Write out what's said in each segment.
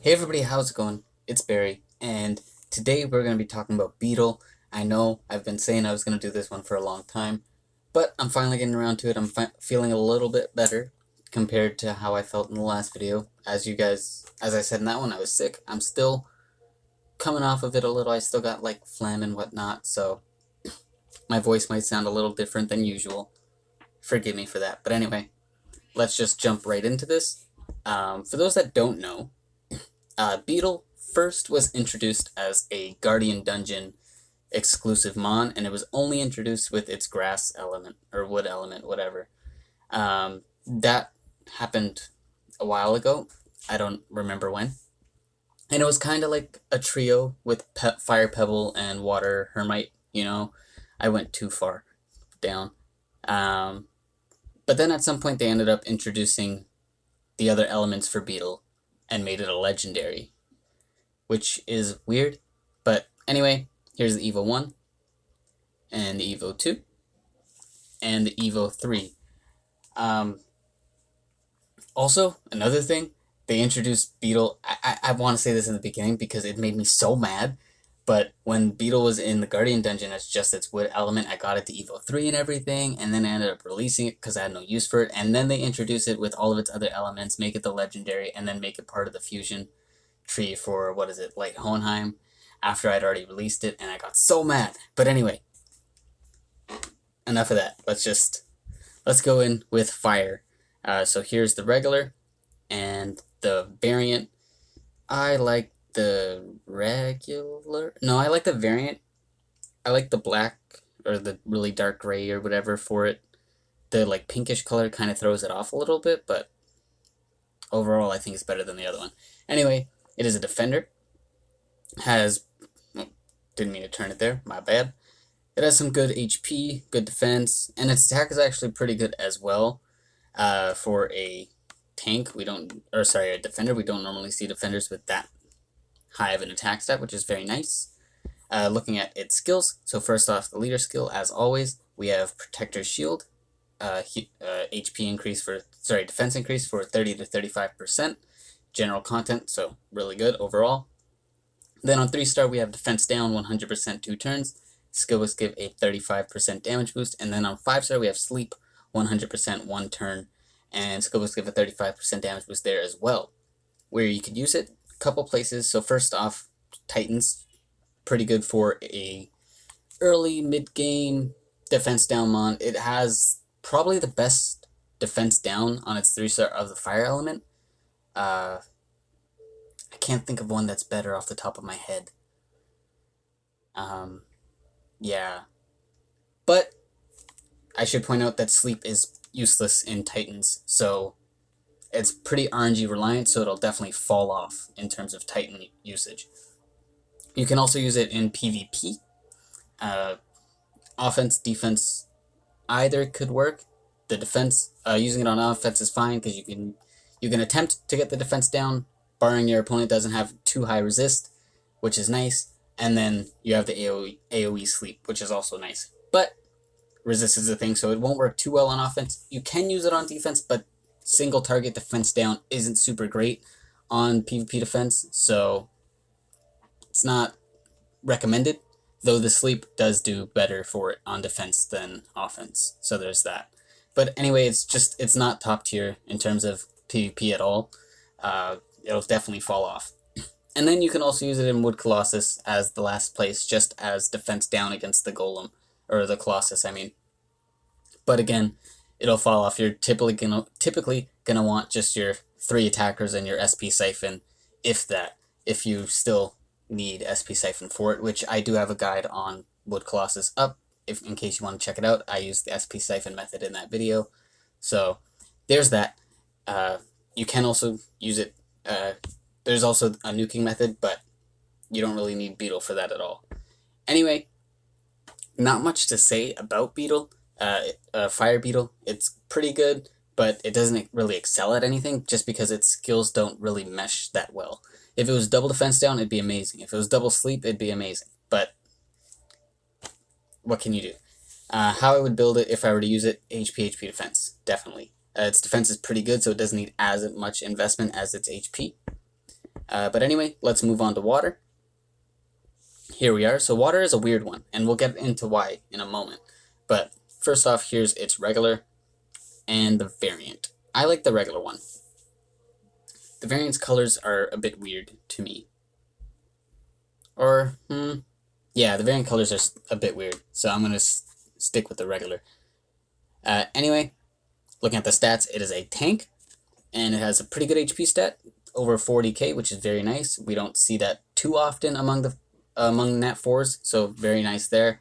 Hey everybody, how's it going? It's Barry, and today we're going to be talking about Beatle. I know I've been saying I was going to do this one for a long time, but I'm finally getting around to it. I'm feeling a little bit better compared to how I felt in the last video. As I said in that one, I was sick. I'm still coming off of it a little. I still got like phlegm and whatnot, so my voice might sound a little different than usual. Forgive me for that. But anyway, let's just jump right into this. For those that don't know, Beatel first was introduced as a Guardian Dungeon exclusive mon, and it was only introduced with its grass element, or wood element, whatever. That happened a while ago. I don't remember when. And it was kind of like a trio with Fire Pebble and Water Hermite, I went too far down. But then at some point they ended up introducing the other elements for Beatel and made it a legendary, which is weird. But anyway, here's the Evo 1, and the Evo 2, and the Evo 3. Also, another thing, they introduced Beatel. I want to say this in the beginning because it made me so mad, but when Beatel was in the Guardian Dungeon as just its wood element, I got it to Evo 3 and everything, and then I ended up releasing it because I had no use for it, and then they introduced it with all of its other elements, make it the legendary, and then make it part of the fusion tree for, like Hohenheim, after I'd already released it, and I got so mad. But anyway, enough of that. Let's go in with fire. So here's the regular, and the variant. I like the regular. No, I like the variant. I like the black or the really dark gray or whatever for it. The like pinkish color kind of throws it off a little bit, but overall I think it's better than the other one. Anyway, it is a defender. Didn't mean to turn it there, my bad. It has some good HP, good defense, and its attack is actually pretty good as well. For a tank, a defender, we don't normally see defenders with that high of an attack stat, which is very nice. Looking at its skills, so first off, the leader skill, as always, we have Protector's Shield, HP increase defense increase for 30 to 35%, general content, so really good overall. Then on 3-star, we have Defense Down 100% 2 turns, skill boost give a 35% damage boost, and then on 5-star, we have Sleep 100% 1 turn, and skill boost give a 35% damage boost there as well. Where you could use it, a couple places. So first off, Titans, pretty good for a early mid-game defense down mon. It has probably the best defense down on its 3-star of the fire element. I can't think of one that's better off the top of my head. Yeah. But I should point out that Sleep is useless in Titans, so it's pretty RNG reliant, so it'll definitely fall off in terms of Titan usage. You can also use it in PvP. Offense, defense, either could work. The defense, using it on offense is fine because you can attempt to get the defense down, barring your opponent doesn't have too high resist, which is nice. And then you have the AoE Sleep, which is also nice. But resist is a thing, so it won't work too well on offense. You can use it on defense, but single target defense down isn't super great on PvP defense, so it's not recommended, though the Sleep does do better for it on defense than offense, so there's that. But anyway, it's not top tier in terms of PvP at all. It'll definitely fall off. And then you can also use it in Wood Colossus as the last place, just as defense down against the Golem, or the Colossus, I mean. But again, it'll fall off. You're typically gonna want just your 3 attackers and your SP Siphon, if you still need SP Siphon for it, which I do have a guide on Wood Colossus up, in case you want to check it out. I used the SP Siphon method in that video. So there's that. You can also use it, there's also a nuking method, but you don't really need Beatel for that at all. Anyway, not much to say about Beatel. Fire Beatel, it's pretty good, but it doesn't really excel at anything just because its skills don't really mesh that well. If it was double defense down, it'd be amazing. If it was double sleep, it'd be amazing. But what can you do? How I would build it if I were to use it, HP defense, definitely. Its defense is pretty good, so it doesn't need as much investment as its HP. But anyway, let's move on to water. Here we are. So water is a weird one, and we'll get into why in a moment. But first off, here's its regular and the variant. I like the regular one. The variant's colors are a bit weird to me. Or, yeah, the variant colors are a bit weird, so I'm going to stick with the regular. Anyway, looking at the stats, it is a tank, and it has a pretty good HP stat, over 40k, which is very nice. We don't see that too often among Nat 4s, so very nice there.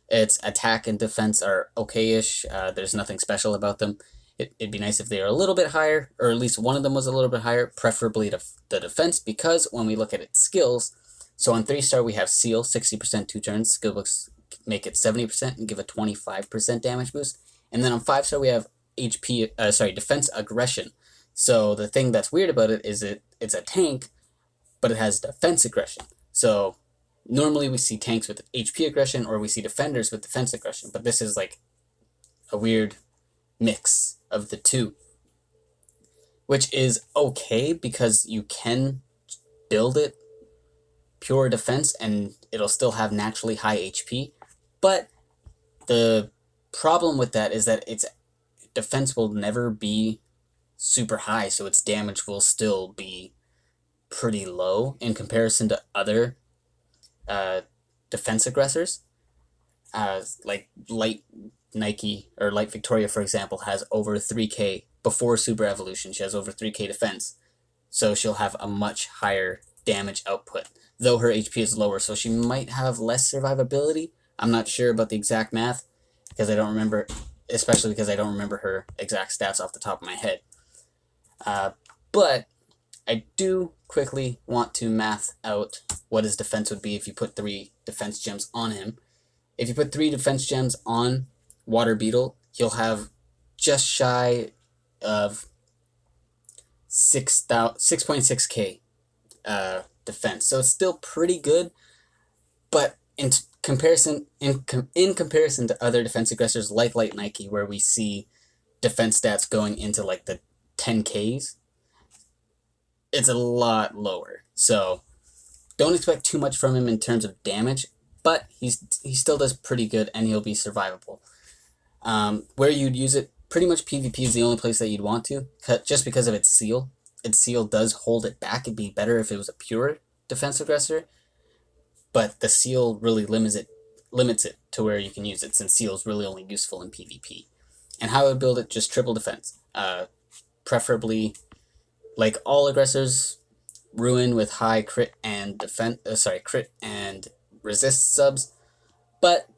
Its attack and defense are okay-ish. There's nothing special about them. It'd be nice if they were a little bit higher, or at least one of them was a little bit higher, preferably the defense, because when we look at its skills, so on 3-star we have Seal, 60% 2 turns, skill books make it 70% and give a 25% damage boost. And then on 5-star we have defense aggression. So the thing that's weird about it is it's a tank, but it has defense aggression. So normally we see tanks with HP aggression, or we see defenders with defense aggression, but this is like a weird mix of the two, which is okay because you can build it pure defense and it'll still have naturally high HP, but the problem with that is that its defense will never be super high, so its damage will still be pretty low in comparison to other defense aggressors. Like Light Nike or Light Victoria, for example, has over 3k before Super Evolution. She has over 3k defense, so she'll have a much higher damage output, though her HP is lower, so she might have less survivability. I'm not sure about the exact math, because I don't remember, especially because I don't remember her exact stats off the top of my head. But I do quickly want to math out what his defense would be if you put 3 defense gems on him. If you put 3 defense gems on Water Beatel, he'll have just shy of 6.6k defense. So it's still pretty good, but in comparison to other defense aggressors like Light Nike, where we see defense stats going into like the 10Ks, it's a lot lower. So don't expect too much from him in terms of damage, but he still does pretty good, and he'll be survivable. Where you'd use it, pretty much PvP is the only place that you'd want to, just because of its seal. Its seal does hold it back. It'd be better if it was a pure defense aggressor, but the seal really limits it to where you can use it, since seal is really only useful in PvP. And how I would build it, just triple defense. Preferably, like all aggressors, Ruin with high crit and crit and resist subs, but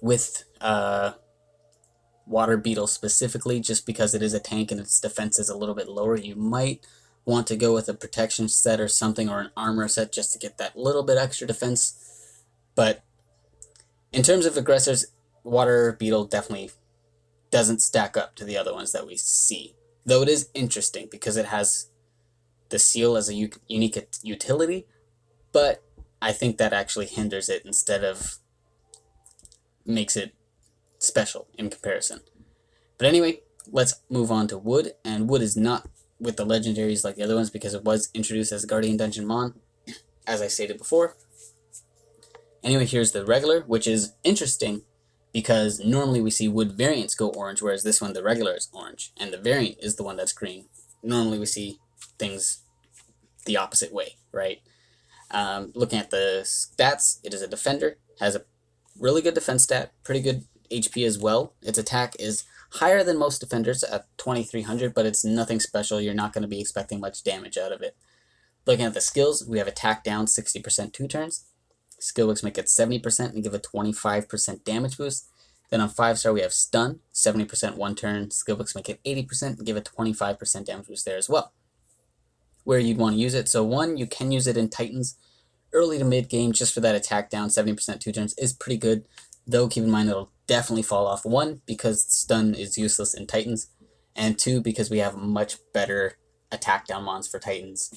with Water Beatel specifically, just because it is a tank and its defense is a little bit lower, you might want to go with a protection set or something, or an armor set, just to get that little bit extra defense. But in terms of aggressors, Water Beatel definitely doesn't stack up to the other ones that we see, though it is interesting because it has the seal as a unique utility, but I think that actually hinders it instead of makes it special in comparison. But anyway, let's move on to Wood, and Wood is not with the legendaries like the other ones because it was introduced as Guardian Dungeon Mon, as I stated before. Anyway, here's the regular, which is interesting because normally we see Wood variants go orange, whereas this one, the regular, is orange, and the variant is the one that's green. Normally we see things the opposite way, right? Looking at the stats, it is a defender, has a really good defense stat, pretty good HP as well. Its attack is higher than most defenders at 2300, but it's nothing special. You're not going to be expecting much damage out of it. Looking at the skills, we have attack down 60% 2 turns. Skill books make it 70% and give a 25% damage boost. Then on 5-star we have stun, 70% 1 turn. Skill books make it 80% and give a 25% damage boost there as well. Where you'd want to use it, so 1, you can use it in Titans. Early to mid game, just for that attack down 70% 2 turns is pretty good, though keep in mind it'll definitely fall off. 1, because stun is useless in Titans, and 2, because we have much better attack down mons for Titans.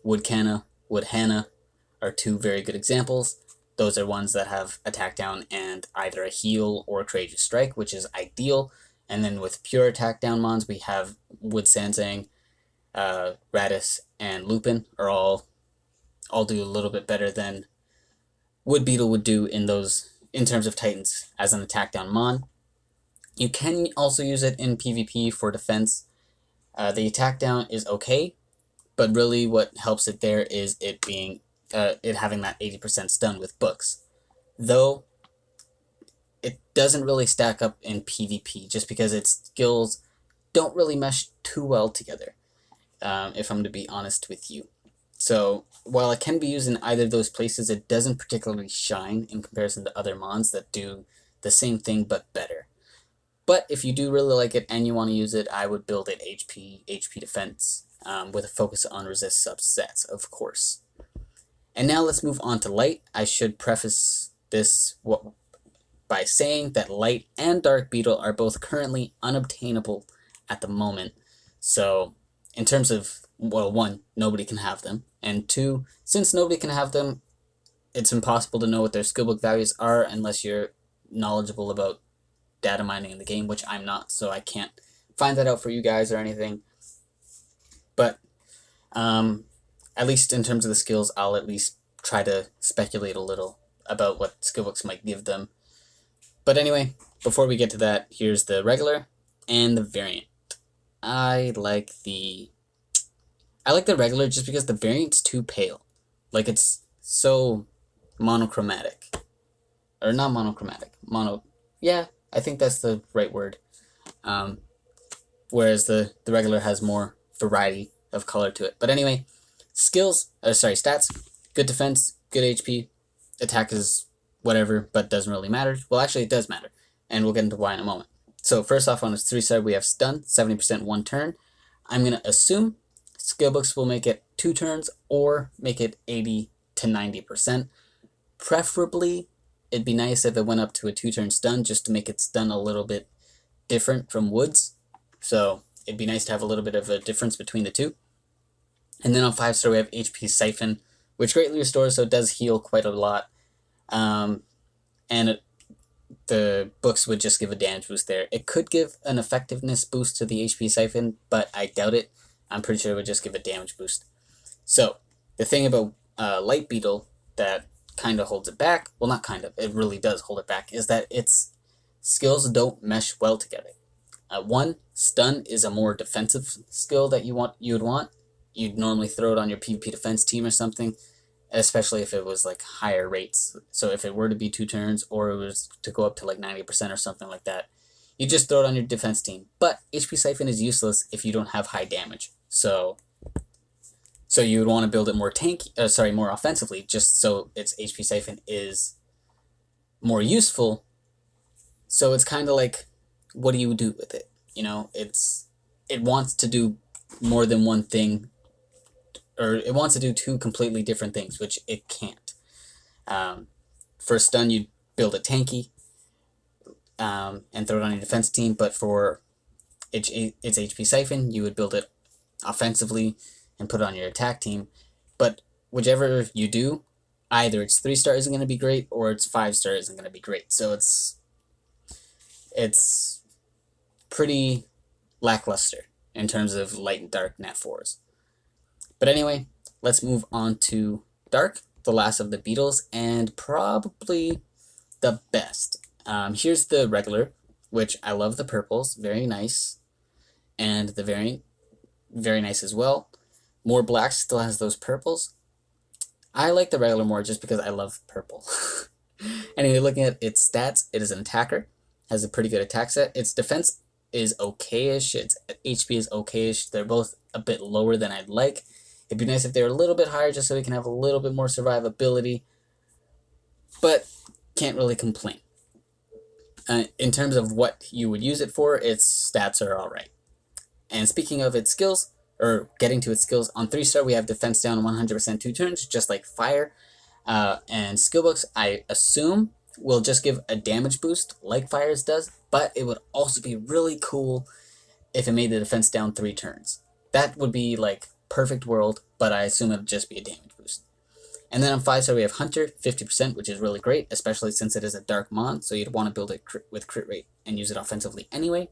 Wood Hannah are 2 very good examples. Those are ones that have attack down and either a heal or a courageous strike, which is ideal. And then with pure attack down mons, we have Wood Sansang, Radis, and Lupin are all do a little bit better than Wood Beetle would do in terms of Titans as an attack down Mon. You can also use it in PvP for defense. The attack down is okay, but really what helps it there is it being it having that 80% stun with books. Though it doesn't really stack up in PvP just because its skills don't really mesh too well together, if I'm to be honest with you. So while it can be used in either of those places, it doesn't particularly shine in comparison to other mons that do the same thing but better. But if you do really like it and you want to use it, I would build it HP defense, with a focus on resist subsets, of course. And now let's move on to light. I should preface this by saying that light and dark beetle are both currently unobtainable at the moment. So in terms of, well, one, nobody can have them, and two, since nobody can have them, it's impossible to know what their skillbook values are unless you're knowledgeable about data mining in the game, which I'm not, so I can't find that out for you guys or anything. But at least in terms of the skills, I'll at least try to speculate a little about what skillbooks might give them. But anyway, before we get to that, here's the regular and the variant. I like the regular just because the variant's too pale. Like, it's so monochromatic. Or not monochromatic. Yeah, I think that's the right word. Whereas the regular has more variety of color to it. But anyway, stats, good defense, good HP, attack is whatever, but doesn't really matter. Well, actually, it does matter, and we'll get into why in a moment. So first off, on its 3-star, we have stun, 70% one turn. I'm going to assume skillbooks will make it 2 turns or make it 80 to 90%. Preferably, it'd be nice if it went up to a 2-turn stun just to make its stun a little bit different from Wood's. So it'd be nice to have a little bit of a difference between the two. And then on 5-star, we have HP Siphon, which greatly restores, so it does heal quite a lot. The books would just give a damage boost there. It could give an effectiveness boost to the HP Siphon, but I doubt it. I'm pretty sure it would just give a damage boost. So, the thing about Light Beetle that kind of holds it back, well, not kind of, it really does hold it back, is that its skills don't mesh well together. One, stun is a more defensive skill that you would want. You'd normally throw it on your PvP defense team or something, especially if it was like higher rates. So if it were to be 2 turns or it was to go up to like 90% or something like that, you just throw it on your defense team. But HP Siphon is useless if you don't have high damage. So you would want to build it more offensively, just so its HP Siphon is more useful. So it's kind of like, what do you do with it? You know, it wants to do more than one thing, or it wants to do 2 completely different things, which it can't. For stun, you'd build it tanky and throw it on your defense team, but for its HP Siphon, you would build it offensively and put it on your attack team. But whichever you do, either its 3-star isn't going to be great or its 5-star isn't going to be great. So it's pretty lackluster in terms of light and dark Nat 4s. But anyway, let's move on to dark, the last of the beetles, and probably the best. Here's the regular, which I love the purples, very nice, and the variant, very nice as well. More Black still has those purples. I like the regular more just because I love purple. Anyway, looking at its stats, it is an attacker, has a pretty good attack set. Its defense is okay-ish, its HP is okay-ish. They're both a bit lower than I'd like. It'd be nice if they were a little bit higher just so we can have a little bit more survivability, but can't really complain. In terms of what you would use it for, its stats are alright. And speaking of its skills, or getting to its skills, on 3-star we have defense down 100% 2 turns, just like fire. And skillbooks, I assume, will just give a damage boost like fire's does, but it would also be really cool if it made the defense down 3 turns. That would be like perfect world, but I assume it would just be a damage boost. And then on 5-star we have Hunter, 50%, which is really great, especially since it is a dark mon, so you'd want to build it with crit rate and use it offensively anyway.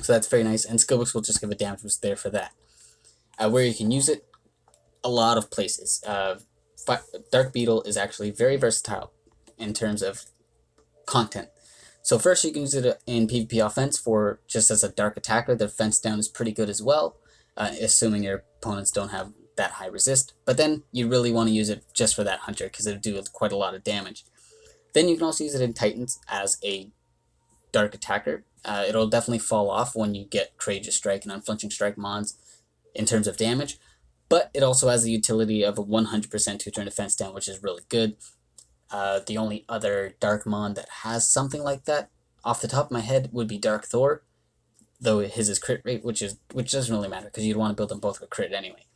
So that's very nice, and skillbooks will just give a damage boost there for that. Where you can use it, a lot of places. Dark Beetle is actually very versatile in terms of content. So first you can use it in PvP offense for just as a dark attacker. The defense down is pretty good as well, assuming your opponents don't have that high resist. But then you really want to use it just for that hunter because it'll do quite a lot of damage. Then you can also use it in Titans as a dark attacker. It'll definitely fall off when you get Courageous Strike and Unflinching Strike mons in terms of damage, but it also has the utility of a 100% 2-turn defense down, which is really good. The only other Dark Mon that has something like that, off the top of my head, would be Dark Thor, though his is crit rate, which doesn't really matter, because you'd want to build them both with crit anyway.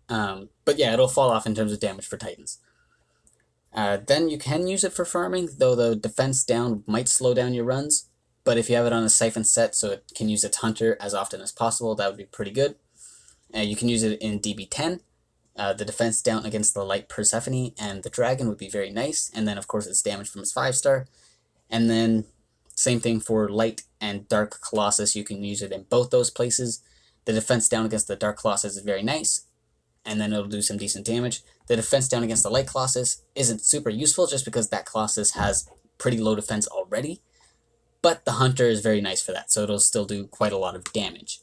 But yeah, it'll fall off in terms of damage for Titans. Then you can use it for farming, though the defense down might slow down your runs, but if you have it on a Siphon set so it can use its Hunter as often as possible, that would be pretty good. You can use it in DB10. The defense down against the Light Persephone and the Dragon would be very nice, and then of course it's damage from its 5-star. And then same thing for Light and Dark Colossus, you can use it in both those places. The defense down against the Dark Colossus is very nice, and then it'll do some decent damage. The defense down against the Light Colossus isn't super useful just because that Colossus has pretty low defense already, but the Hunter is very nice for that, so it'll still do quite a lot of damage.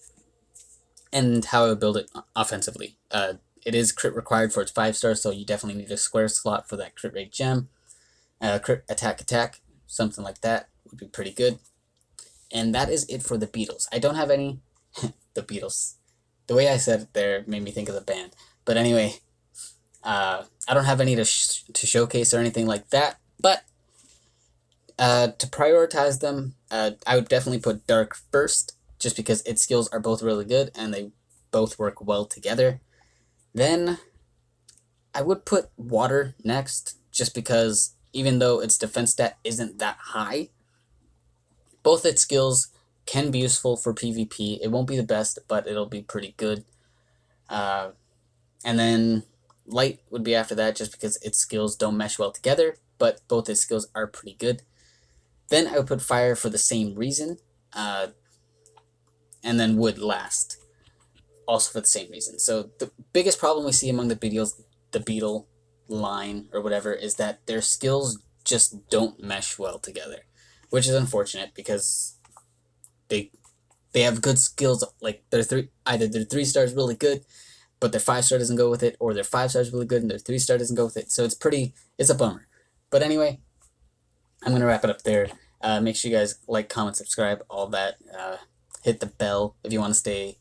And how I would build it offensively. It is crit required for its 5-star, so you definitely need a square slot for that crit rate gem. Crit attack, something like that would be pretty good. And that is it for the Beatles. I don't have any... the Beatles. The way I said it there made me think of the band. But anyway, I don't have any to showcase or anything like that, but to prioritize them, I would definitely put Dark first, just because its skills are both really good and they both work well together. Then I would put Water next, just because even though its defense stat isn't that high, both its skills can be useful for PvP. It won't be the best, but it'll be pretty good. And then Light would be after that, just because its skills don't mesh well together, but both its skills are pretty good. Then I would put Fire for the same reason, and then Wood last, also for the same reason. So the biggest problem we see among the Beetle line or whatever is that their skills just don't mesh well together, which is unfortunate because they have good skills. Like either their 3-star is really good, but their 5-star doesn't go with it, or their 5-star is really good and their 3-star doesn't go with it. So it's a bummer. But anyway, I'm gonna wrap it up there. Make sure you guys like, comment, subscribe, all that. Hit the bell if you want to stay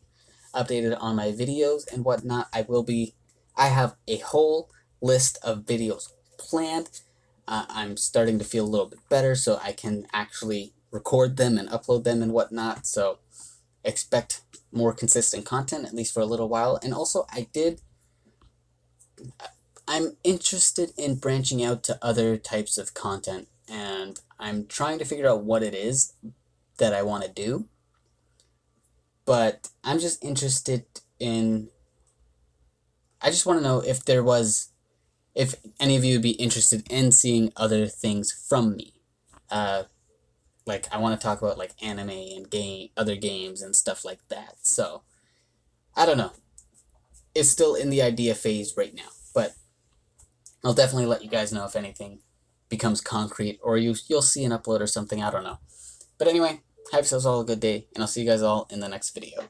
updated on my videos and whatnot. I have a whole list of videos planned. I'm starting to feel a little bit better, so I can actually record them and upload them and whatnot. So expect more consistent content, at least for a little while. And also, I'm interested in branching out to other types of content, and I'm trying to figure out what it is that I want to do. But I'm just interested in... I just want to know if any of you would be interested in seeing other things from me. Like, I want to talk about, like, anime and other games and stuff like that. So, I don't know. It's still in the idea phase right now. But I'll definitely let you guys know if anything becomes concrete, or you'll see an upload or something. I don't know. But anyway, have yourselves all a good day, and I'll see you guys all in the next video.